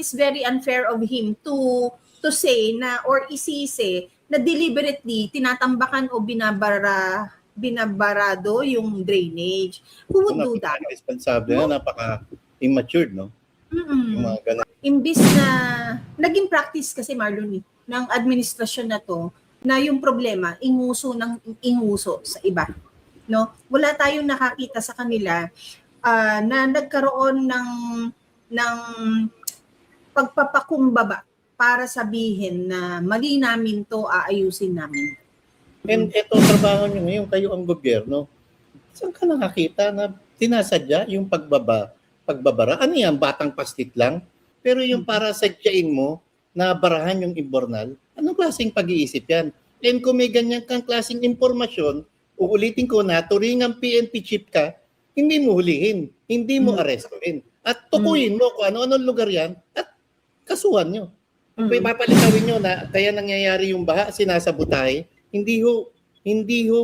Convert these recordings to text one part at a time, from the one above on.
It's very unfair of him to say na or isisi na deliberately tinatambakan o binabarado yung drainage. Who would do that? Responsable na, napaka-immature, no? Yung mga ganun. Imbis na naging practice kasi Marlon ng administrasyon na to na yung problema inguso sa iba, no? Wala tayong nakakita sa kanila na nagkaroon ng pagpapakumbaba para sabihin na mali namin to, aayusin namin. And ito, trabaho nyo ngayon, kayo ang gobyerno. Saan ka nakakita na tinasadya yung pagbabara? Ano yan, batang pastit lang? Pero yung para sadyain mo na barahan yung imbornal, anong klaseng pag-iisip yan? And kung may ganyan kang klaseng impormasyon, uulitin ko na, turingang PNP chief ka, hindi mo hulihin, hindi mo arestuhin. At tukuyin mo kung ano-anong lugar yan at kasuhan nyo. Kung papalitawin nyo na kaya nangyayari yung baha, sinasabutahe, hindi ho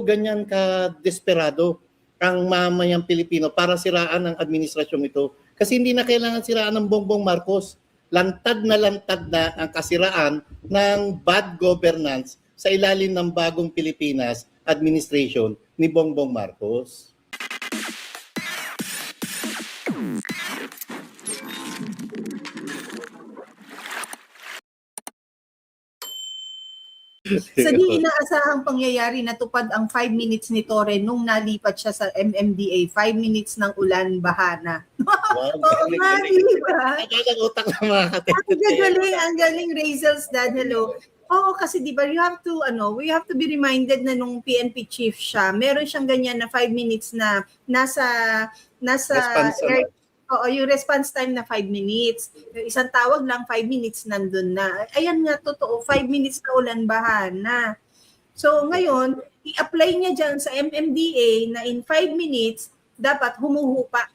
ganyan ka-desperado ang mamayang Pilipino para siraan ang administrasyon ito. Kasi hindi na kailangan siraan ng Bongbong Marcos. Lantad na ang kasiraan ng bad governance sa ilalim ng bagong Pilipinas administration ni Bongbong Marcos. Sa di inaasahang pangyayari, natupad ang 5 minutes ni Torre nung nalipat siya sa MMDA. 5 minutes ng ulan, bahana. Wow, Oo nga, diba? Utak na mga Ang galing, Razel's dad, hello. Oo, kasi diba, we have to be reminded na nung PNP chief siya, meron siyang ganyan na 5 minutes na nasa yung response time na 5 minutes. Yung isang tawag lang, 5 minutes nandun na. Ayan nga, totoo, 5 minutes na ulan, bahana. So ngayon, i-apply niya dyan sa MMDA na in 5 minutes, dapat humuhupa.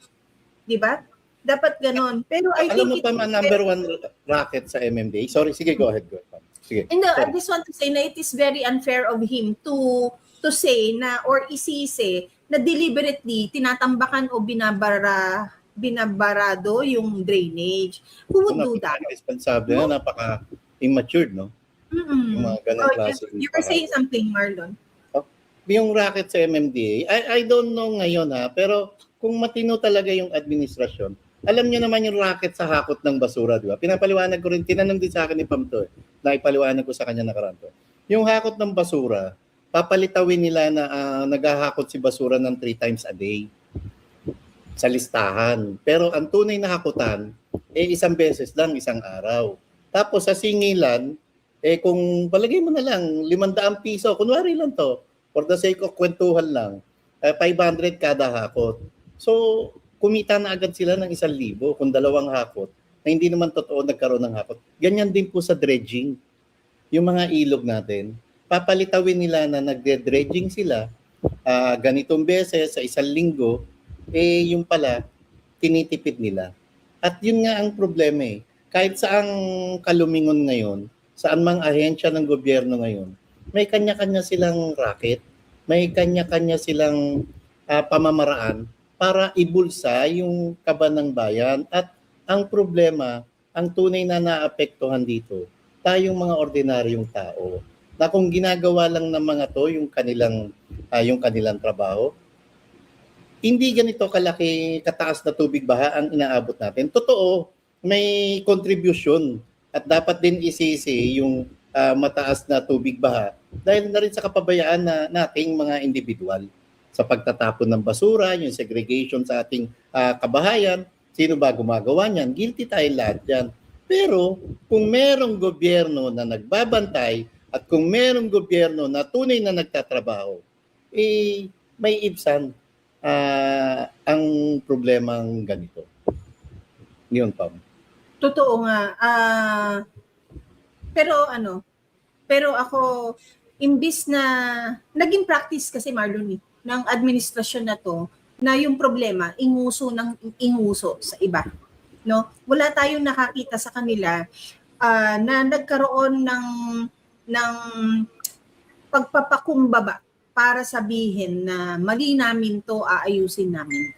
Diba? Dapat ganon. Pero I alam think mo pa number 1 racket sa MMDA? Sorry, sige, go ahead. Sige. And I just want to say na it is very unfair of him to say na or isisi na deliberately tinatambakan o binabarado yung drainage. Who would do that? Responsable na, napaka-immature, no? Yung mga ganang klase. You were saying something, Marlon. Yung racket sa MMDA, I don't know ngayon pero kung matino talaga yung administrasyon, alam niyo naman yung racket sa hakot ng basura, di ba? Pinapaliwanag ko rin, tinanong din sa akin ni Pam to, naipaliwanag ko sa kanya nakaraan to. Yung hakot ng basura, papalitawin nila na naghahakot si basura ng 3 times a day sa listahan. Pero ang tunay na hakutan, isang beses lang, isang araw. Tapos sa singilan, kung palagay mo na lang, 500 piso, kunwari lang to, for the sake of kwentuhan lang, 500 kada hakot. So, kumita na agad sila ng 1,000 kung 2 hakot na hindi naman totoo nagkaroon ng hakot. Ganyan din po sa dredging. Yung mga ilog natin, papalitawin nila na nagde-dredging sila ganitong beses sa 1 linggo, yung pala, tinitipid nila. At yun nga ang problema Kahit saang kalumingon ngayon, saan mang ahensya ng gobyerno ngayon, may kanya-kanya silang racket, may kanya-kanya silang pamamaraan para ibulsa yung kaba ng bayan. At ang problema, ang tunay na naapektuhan dito, tayong mga ordinaryong tao, na kung ginagawa lang ng mga to yung kanilang trabaho, hindi ganito kalaki, kataas na tubig baha ang inaabot natin. Totoo, may contribution at dapat din isisi yung mataas na tubig baha dahil na rin sa kapabayaan na nating mga individual sa pagtatapon ng basura, yung segregation sa ating kabahayan. Sino ba gumagawa niyan? Guilty tayo lahat yan. Pero kung merong gobyerno na nagbabantay at kung merong gobyerno na tunay na nagtatrabaho, may ibsan ang problemang ganito. Yun, Pam. Totoo nga. Pero ako, imbis na naging practice kasi Marlon ng administrasyon na to, na yung problema, inguso sa iba. No? Wala tayong nakakita sa kanila na nagkaroon ng pagpapakumbaba para sabihin na mali namin to, aayusin namin.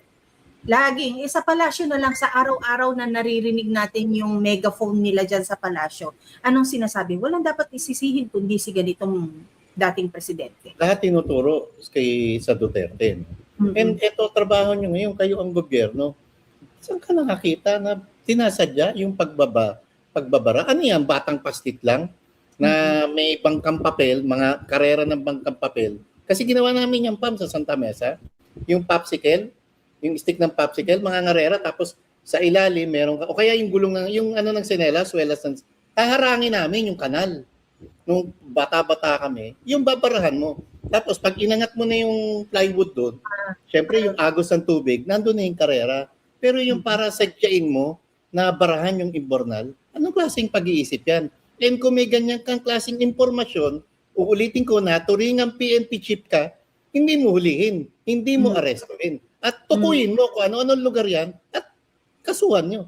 Laging, sa palasyo na lang, sa araw-araw na naririnig natin yung megaphone nila dyan sa palasyo. Anong sinasabi? Walang dapat isisihin kundi si ganitong dating presidente. Lahat tinuturo sa Duterte. And ito, trabaho nyo ngayon, kayo ang gobyerno. Saan ka nakakita na tinasadya yung pagbabara? Ano yan, batang pastit lang? Na may bangkang papel, mga karera ng bangkang papel. Kasi ginawa namin yung PAM sa Santa Mesa, yung popsicle, yung stick ng popsicle, mga ngarera, tapos sa ilalim meron ka, o kaya yung gulong ng, yung ano ng sinelas, welas ng, haharangin namin yung kanal. Nung bata-bata kami, yung babarahan mo. Tapos pag inangat mo na yung plywood doon, syempre yung agos ng tubig, nandun na yung karera. Pero yung para sadyain mo, na barahan yung imbornal, anong klaseng pag-iisip yan? And kung may ganyan kang klaseng impormasyon, uulitin ko na, turingang PNP chief ka, hindi mo hulihin, hindi mo arestuhin. At tukuyin mo kung ano-anong lugar yan at kasuhan nyo.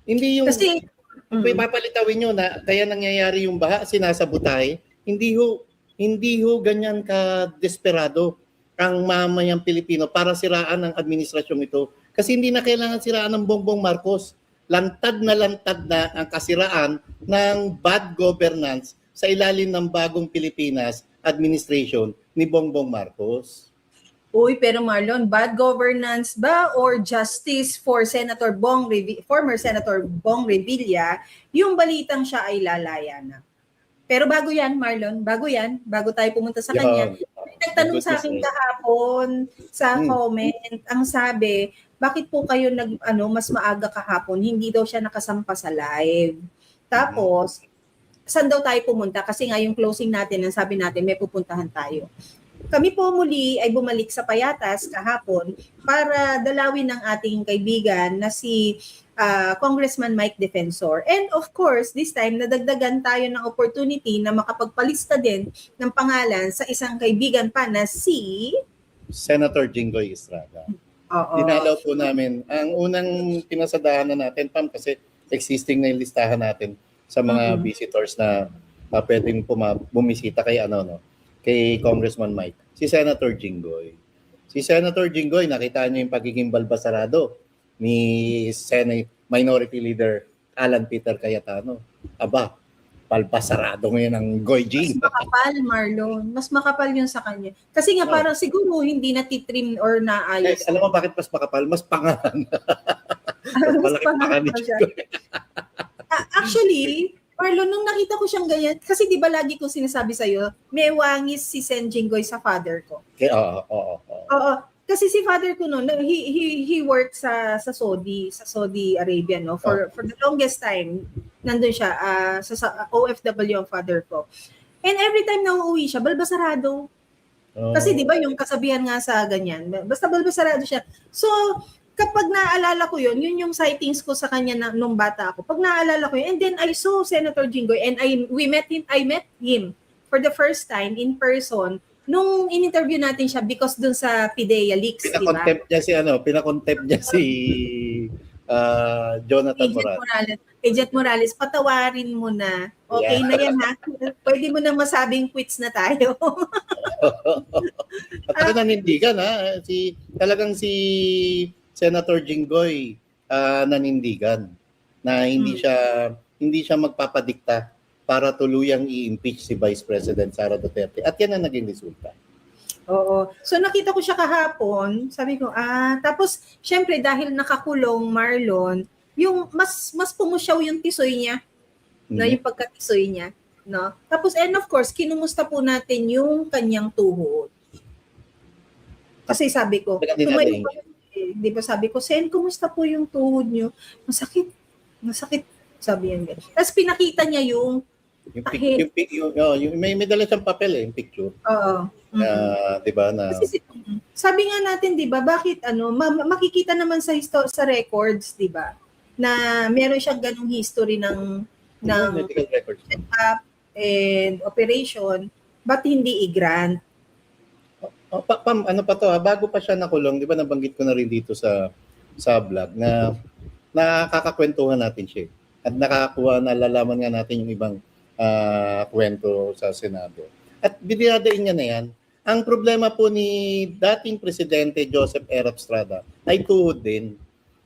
Hindi yung Kasi, papalitawin nyo na kaya nangyayari yung baha, sinasabutay, hindi ho ganyan ka desperado ang mamayang Pilipino para siraan ang administrasyong ito. Kasi hindi na kailangan siraan ng Bongbong Marcos. Lantad na ang kasiraan ng bad governance sa ilalim ng bagong Pilipinas administration ni Bongbong Marcos. uy, pero Marlon, bad governance ba or justice for former Senator Bong Revilla, yung balitang siya ay lalaya na? Pero bago yan, Marlon, bago tayo pumunta sa kanya, may nagtanong sa akin kahapon sa comment, ang sabi, bakit po kayo mas maaga kahapon? Hindi daw siya nakasampa sa live. Tapos, saan daw tayo pumunta? Kasi nga yung closing natin, ang sabi natin, may pupuntahan tayo. Kami po muli ay bumalik sa Payatas kahapon para dalawin ng ating kaibigan na si Congressman Mike Defensor. And of course, this time, nadagdagan tayo ng opportunity na makapagpalista din ng pangalan sa isang kaibigan pa na si Senator Jinggoy Estrada. Oo. Dinalaw po namin. Ang unang pinasadahan na natin, Pam, kasi existing na yung listahan natin sa mga visitors na pwedeng bumisita kay kay Congressman Mike. Si Senator Jinggoy. Si Senator Jinggoy, nakita niyo yung pagiging balbasarado ni Senate Minority Leader Alan Peter Cayetano. Aba, balbasarado ngayon ang Goy Jing. Mas makapal, Marlon. Mas makapal yun sa kanya. Kasi nga parang siguro hindi natitrim or naayos. Alam mo bakit mas makapal? Mas pangalan. Mas pangalan siya. Actually, Marlon, nung nakita ko siyang ganyan, kasi di ba lagi ko sinasabi sa'yo, may wangis si Sen Jinggoy sa father ko. Okay, oo. Oo. Kasi si father ko noon, he worked sa Saudi Arabia, no? For the longest time, nandun siya, sa OFW ang father ko. And every time na uuwi siya, balbasarado. Kasi di ba yung kasabihan nga sa ganyan, basta balbasarado siya. So, kapag naalala ko yun yung sightings ko sa kanya nung bata ako. Pag naalala ko yun, and then I saw Senator Jinggoy and I met him for the first time in person nung in-interview natin siya because dun sa PIDEA leaks, di ba? Pinakontempt niya si Jonathan Morales. Agent Morales, patawarin mo na. Okay na yan, ha? Pwede mo na masabing quits na tayo. At nanindigan, ha? Talagang si Senator Jinggoy nanindigan na hindi siya magpapadikta para tuluyang i-impeach si Vice President Sara Duterte. At yan ang naging resulta. Oo. So nakita ko siya kahapon, sabi ko, tapos syempre dahil nakakulong Marlon, yung mas pumusyaw yung tisoy niya, no, yung pagkatisoy niya, no? Tapos and of course, kinumusta po natin yung kanyang tuhod. Kasi sabi ko, di ba sabi ko, Sen, kumusta po yung tuhod niyo? Masakit, sabi yan. Tapos pinakita niya yung may dala siyang papel yung picture. Oo. Di ba na sabi nga natin, di ba, bakit makikita naman sa records, di ba, na meron siyang ganung history ng medical records check-up and operation, but hindi i-grant? Pam, bago pa siya nakulong, di ba nabanggit ko na rin dito sa vlog na nakakakwentuhan natin siya. At nalalaman nga natin yung ibang kwento sa Senado. At biniyadain niya na yan. Ang problema po ni dating Presidente Joseph R. Estrada ay tuhod din.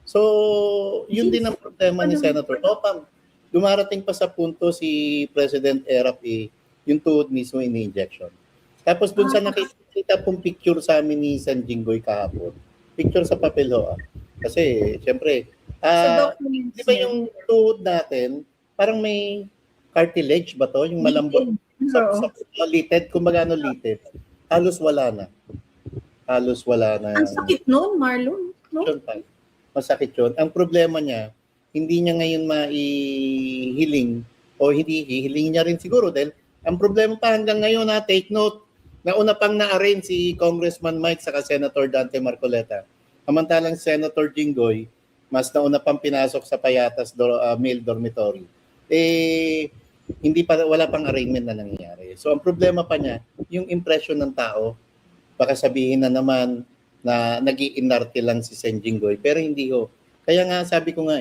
So, yun din ang problema ni Senator Opam. Dumarating pa sa punto si President Erap yung tuhod mismo ini-injection. Tapos dun sa nakikita pong picture sa amin ni San Jinggoy kahapon, picture sa papel ho. Kasi, syempre, di ba yung tuhod natin, parang may cartilage ba to? Yung malambot sa litid, kumbaga litid. Halos wala na. Ang sakit nun, Marlon. No? Masakit yun. Ang problema niya, hindi niya ngayon maihiling o hindi hihiling niya rin siguro dahil ang problema pa hanggang ngayon, take note, nauna pang na-arrange si Congressman Mike saka Senator Dante Marcoleta. Samantalang Senator Jinggoy, mas nauna pang pinasok sa Payatas male dormitory. Wala pang arraignment na nangyayari. So ang problema pa niya, yung impression ng tao, baka sabihin na naman na nag-iinarte lang si Sen Jinggoy, pero hindi ho. Kaya nga sabi ko nga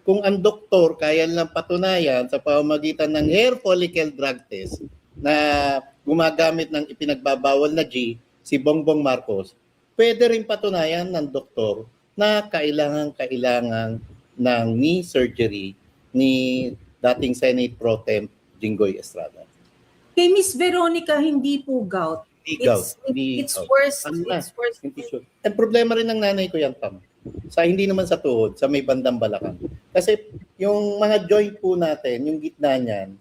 kung ang doktor kaya lang patunayan sa pamamagitan ng hair follicle drug test na gumagamit ng ipinagbabawal na G, si Bongbong Marcos, pwede rin patunayan ng doktor na kailangan ng knee surgery ni dating Senate Pro Temp Jinggoy Estrada. Kay Miss Veronica, hindi po gout. It's worse. It's worse. Ang problema rin ng nanay ko yan, Pam. Hindi naman sa tuhod, sa may bandang balakang. Kasi yung mga joint po natin, yung gitna niyan,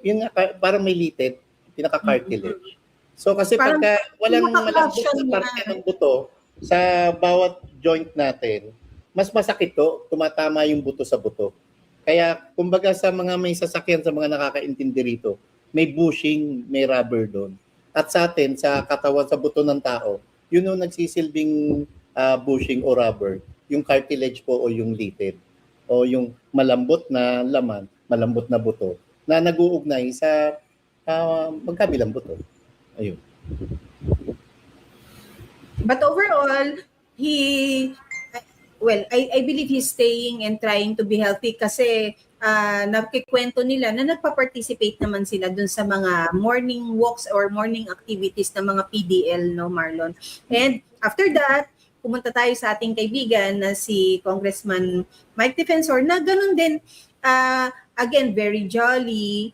yun parang may litid, pinaka-cartilage. So kasi pagka walang malambot na parte ng buto sa bawat joint natin, mas masakit to, tumatama yung buto sa buto. Kaya kumbaga sa mga may sasakyan, sa mga nakakaintindi rito, may bushing, may rubber doon. At sa atin, sa katawan, sa buto ng tao, yun yung nagsisilbing bushing o rubber, yung cartilage po o yung litid, o yung malambot na laman, malambot na buto, na nag-uugnay sa magkabilang buto. Ayun. But overall, I believe he's staying and trying to be healthy kasi nakikwento nila na nagpa-participate naman sila dun sa mga morning walks or morning activities ng mga PDL, no, Marlon? And after that, pumunta tayo sa ating kaibigan na si Congressman Mike Defensor na ganun din, again, very jolly,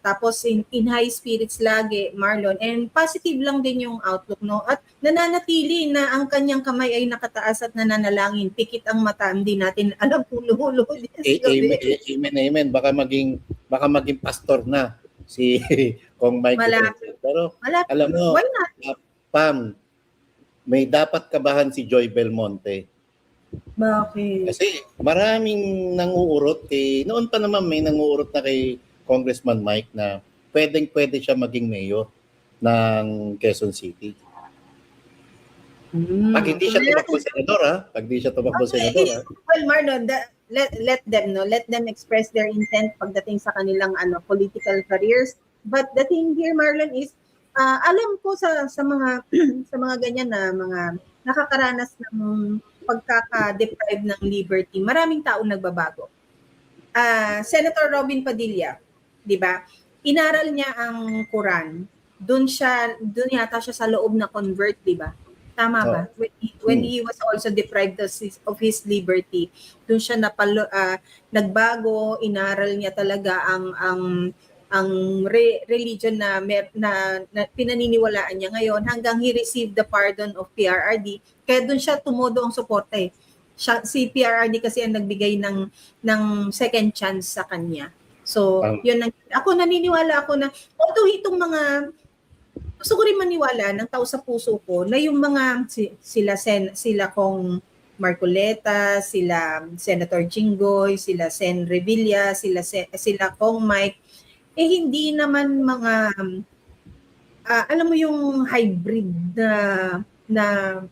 tapos in high spirits lagi, Marlon, and positive lang din yung outlook, no? At nananatili na ang kanyang kamay ay nakataas at nananalangin, pikit ang mata, hindi natin alam kung luhuluhod. Amen. Baka maging pastor na si Kong Mike. Pero alam mo, Pam, may dapat kabahan si Joy Belmonte. Bakit? Kasi maraming nanguurot noon pa naman may nanguurot na kay Congressman Mike na pwede siya maging mayor ng Quezon City. Pag hindi siya tumakbo senador, Pag hindi siya tumakbo senador, Well, Marlon, let them express their intent pagdating sa kanilang political careers. But the thing here, Marlon, is alam ko sa mga sa mga ganyan na mga nakakaranas ng pagkaka-deprive ng liberty, maraming tao nagbabago. Senator Robin Padilla, 'di ba? Inaral niya ang Quran. Doon yata siya sa loob na convert, 'di ba? Tama ba? When he was also deprived of his liberty, doon siya nagbago, inaral niya talaga ang religion na pinaniniwalaan niya ngayon hanggang he received the pardon of PRRD. Kaya doon siya tumodo ang suporta si PRRD kasi ang nagbigay ng second chance sa kanya. So, yun ako naniniwala ako na although itong mga gusto ko rin maniwala ng tao sa puso ko na yung mga sila Kong Marcoleta, sila Senator Jinggoy, sila Sen Revilla, sila Kong Mike hindi naman mga alam mo yung hybrid na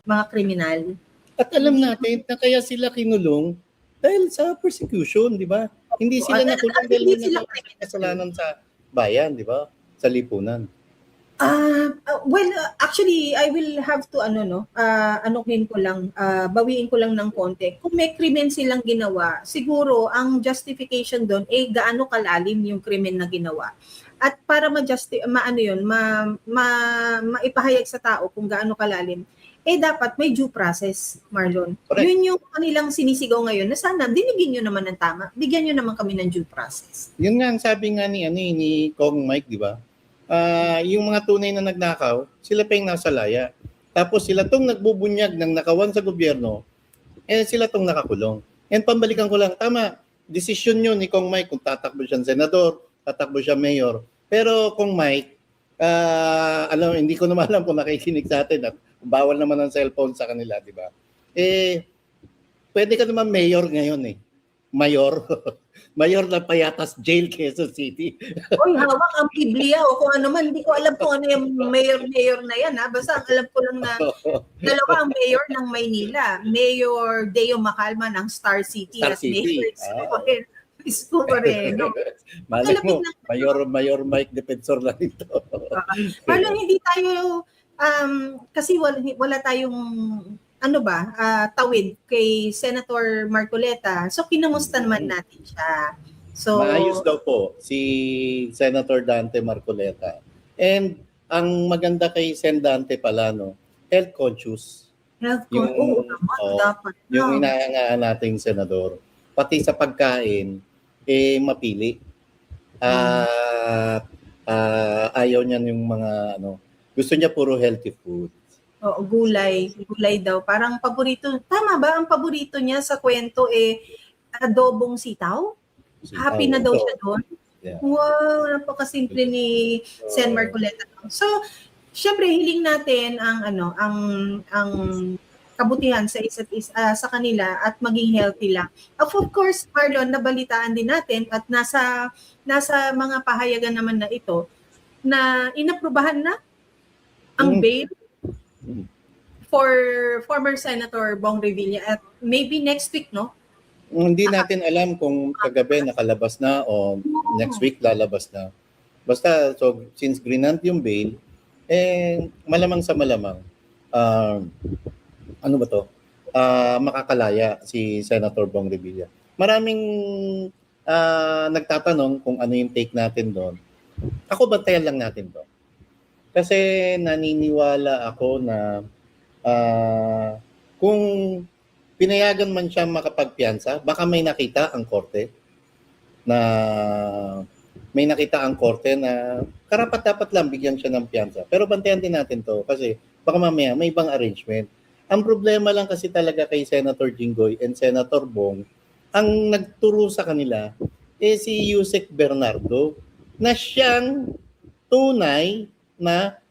mga kriminal. At alam natin na kaya sila kinulong dahil sa persecution, di ba? Hindi sila nakulong dahil may kasalanan sa bayan, di ba? Sa lipunan. Actually, I will have to bawiin ko lang ng konti. Kung may krimen silang ginawa, siguro ang justification doon gaano kalalim yung krimen na ginawa. At para maipahayag sa tao kung gaano kalalim, dapat may due process, Marlon. Correct. Yun yung kanilang sinisigaw ngayon na sana dinigin nyo naman ng tama. Bigyan nyo naman kami ng due process. Yun nga ang sabi nga ni Kong Mike, di ba? Yung mga tunay na nagnakaw, sila pa yung nasa laya. Tapos sila tong nagbubunyag ng nakawan sa gobyerno, sila tong nakakulong. And pambalikan ko lang, tama, desisyon nyo ni Kong Mike kung tatakbo siyang senador, tatakbo siya mayor. Pero Kong Mike, hindi ko naman alam kung nakikinig sa atin at bawal naman ang cellphone sa kanila, di ba? Pwede ka naman mayor ngayon eh. Mayor. Mayor ng Payatas Jail, Quezon City. Oy, hawak ang Biblia o kung ano man. Hindi ko alam kung ano yung mayor na yan. Ha? Basta ang alam ko lang na dalawa ang mayor ng Maynila. Mayor Deo Macalma ng Star City. Star at City. Mayor Isko Moreno. Malay mo, Mayor Mike Defensor lang ito. Marlon, hindi tayo, kasi wala tayong tawid kay Senator Marcoleta. So, kinamusta naman natin siya. So, maayos daw po si Senator Dante Marcoleta. And ang maganda kay Sen Dante pala, health conscious. oo naman, dapat. Yung inaangaan nating senador. Pati sa pagkain, mapili. Ayaw niya yung mga, gusto niya puro healthy food. Oo, gulay daw. Parang paborito. Tama ba? Ang paborito niya sa kwento adobong sitaw? Happy na daw siya doon. Yeah. Wow, napakasimple ni Sen Marcoleta. So, syempre hiling natin ang kabutihan sa isa't isa sa kanila at maging healthy lang. Of course, Marlon, nabalitaan din natin at nasa mga pahayagan naman na ito na inaprubahan na ang bail for former Senator Bong Revilla at maybe next week, no? Hindi natin alam kung kagabi nakalabas na o next week lalabas na. Basta, so since grinant yung bail, malamang sa malamang, makakalaya si Senator Bong Revilla. Maraming nagtatanong kung ano yung take natin doon. Ako, bantayan lang natin to. Kasi naniniwala ako na kung pinayagan man siya makapagpiyansa, baka may nakita ang korte na karapat-dapat lang bigyan siya ng piyansa. Pero bantayan din natin to kasi baka mamaya may ibang arrangement. Ang problema lang kasi talaga kay Senator Jinggoy and Senator Bong, ang nagturo sa kanila si Yusek Bernardo na siyang tunay na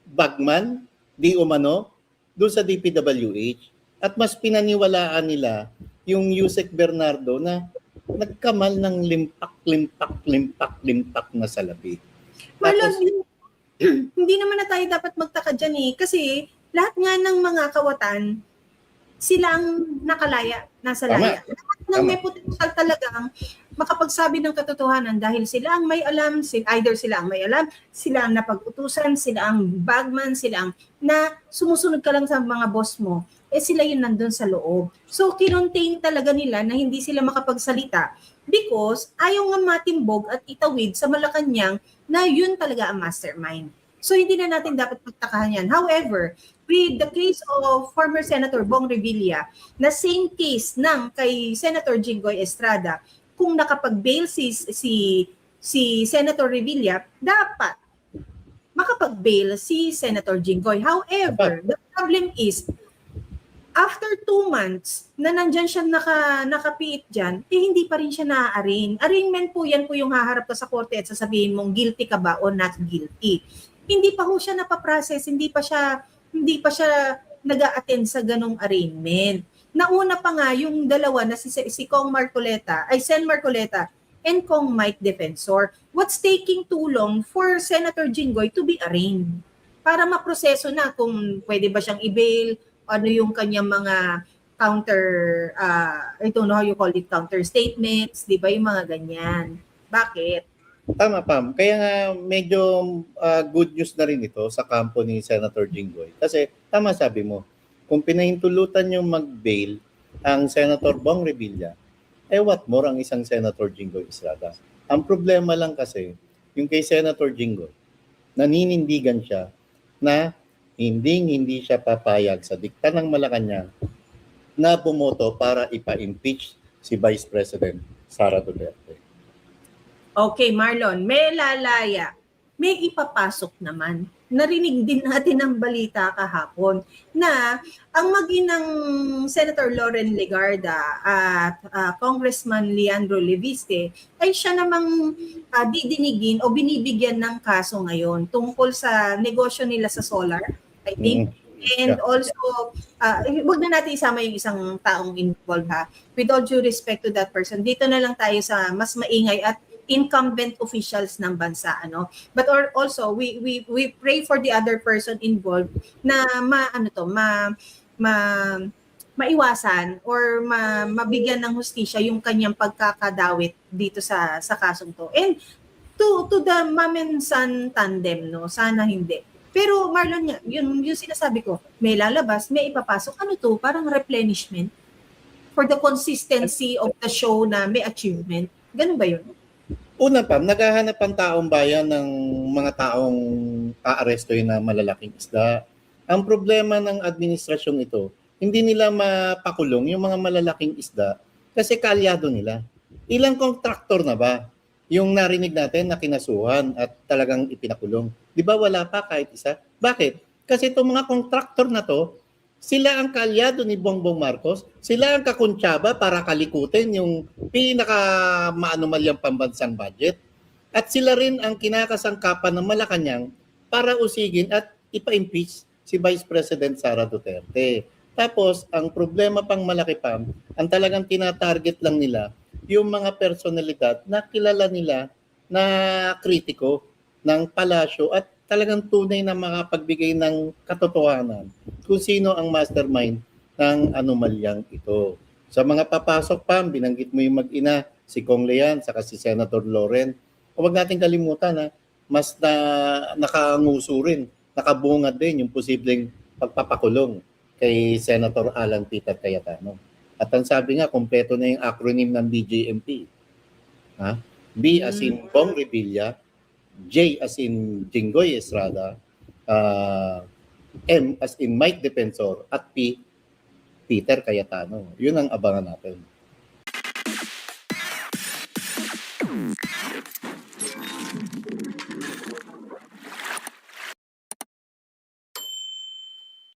bagman, di umano, doon sa DPWH. At mas pinaniwalaan nila yung Yusek Bernardo na nagkamal ng limpak na salapi. Marlon, hindi naman na tayo dapat magtaka dyan kasi lahat nga ng mga kawatan, sila ang nakalaya, nasa laya. Lahat ng may potential talagang makapagsabi ng katotohanan dahil sila ang may alam, either sila ang may alam, sila ang napag-utusan, sila ang bagman, sila ang na sumusunod ka lang sa mga boss mo, sila yun nandun sa loob. So, kinontain talaga nila na hindi sila makapagsalita because ayaw nga matimbog at itawid sa Malacanang na yun talaga ang mastermind. So, hindi na natin dapat pagtakahan yan. However, with the case of former Senator Bong Revilla, na same case ng kay Senator Jinggoy Estrada, kung nakapag-bail si Senator Revilla, dapat makapag-bail si Senator Jinggoy. However, the problem is, after 2 months na nandyan siya nakapiit dyan, hindi pa rin siya na-arraign. Arraignment po yan po yung haharap ka sa korte at sasabihin mong guilty ka ba o not guilty. Hindi pa ho siya napaprocess, hindi pa siya nag-a-attend sa ganong arraignment. Nauna pa nga yung dalawa na si Kong Marcoleta, Sen Marcoleta and Kong Mike Defensor. What's taking too long for Senator Jinggoy to be arraigned? Para maproseso na kung pwede ba siyang i-bail, ano yung kanyang mga counter, I don't know how you call it, counter statements, di ba yung mga ganyan. Bakit? Tama, Pam. Kaya nga medyo good news na rin ito sa kampo ni Senator Jinggoy. Kasi tama sabi mo, kung pinahintulutan yung mag-bail ang Senator Bong Revilla, what more ang isang Senator Jinggoy Estrada. Ang problema lang kasi, yung kay Senator Jinggoy, naninindigan siya na hindi siya papayag sa dikta ng Malacanang na bumoto para ipa-impeach si Vice President Sara Duterte. Okay, Marlon, may lalaya. May ipapasok naman. Narinig din natin ang balita kahapon na ang mag-inang Senator Loren Legarda at Congressman Leandro Leviste ay siya namang didinigin o binibigyan ng kaso ngayon tungkol sa negosyo nila sa solar, I think. And also, wag na natin isama yung isang taong involved ha. With all due respect to that person, dito na lang tayo sa mas maingay at incumbent officials ng bansa, ano. But also we pray for the other person involved na maiwasan or mabigyan ng hustisya yung kanyang pagkakadawit dito sa kasong to. And to the mom and son tandem, no, sana hindi. Pero Marlon, yung sinasabi ko, may lalabas, may ipapasok. Ano to? Parang replenishment for the consistency of the show na may achievement. Ganun ba yun? Una pa, naghahanap ang taong bayan ng mga taong aarestoy na malalaking isda. Ang problema ng administrasyong ito, hindi nila mapakulong yung mga malalaking isda kasi kaalyado nila. Ilang kontraktor na ba yung narinig natin na kinasuhan at talagang ipinakulong? Di ba wala pa kahit isa? Bakit? Kasi itong mga kontraktor na to, sila ang kaalyado ni Bongbong Marcos, sila ang kakuntsaba para kalikutin yung pinaka-maanumalyang pambansang budget. At sila rin ang kinakasangkapan ng Malacanang para usigin at ipa-impeach si Vice President Sara Duterte. Tapos, ang problema pang malaki pa, ang talagang tinatarget lang nila, yung mga personalidad na kilala nila na kritiko ng palasyo at talagang tunay na makapagbigay ng katotohanan kung sino ang mastermind ng anomalyang ito. Sa mga papasok pa, binanggit mo yung mag-ina, si Kong Lean, saka si Senator Loren. Huwag natin kalimutan na mas nakanguso rin, nakabungad din yung posibleng pagpapakulong kay Senator Alan Peter Cayetano. At ang sabi nga, kompleto na yung acronym ng BJMP. Ha? B as in Bong Revilla, J as in Jinggoy Estrada, M as in Mike Defensor, at P, Peter Cayetano. Yun ang abangan natin.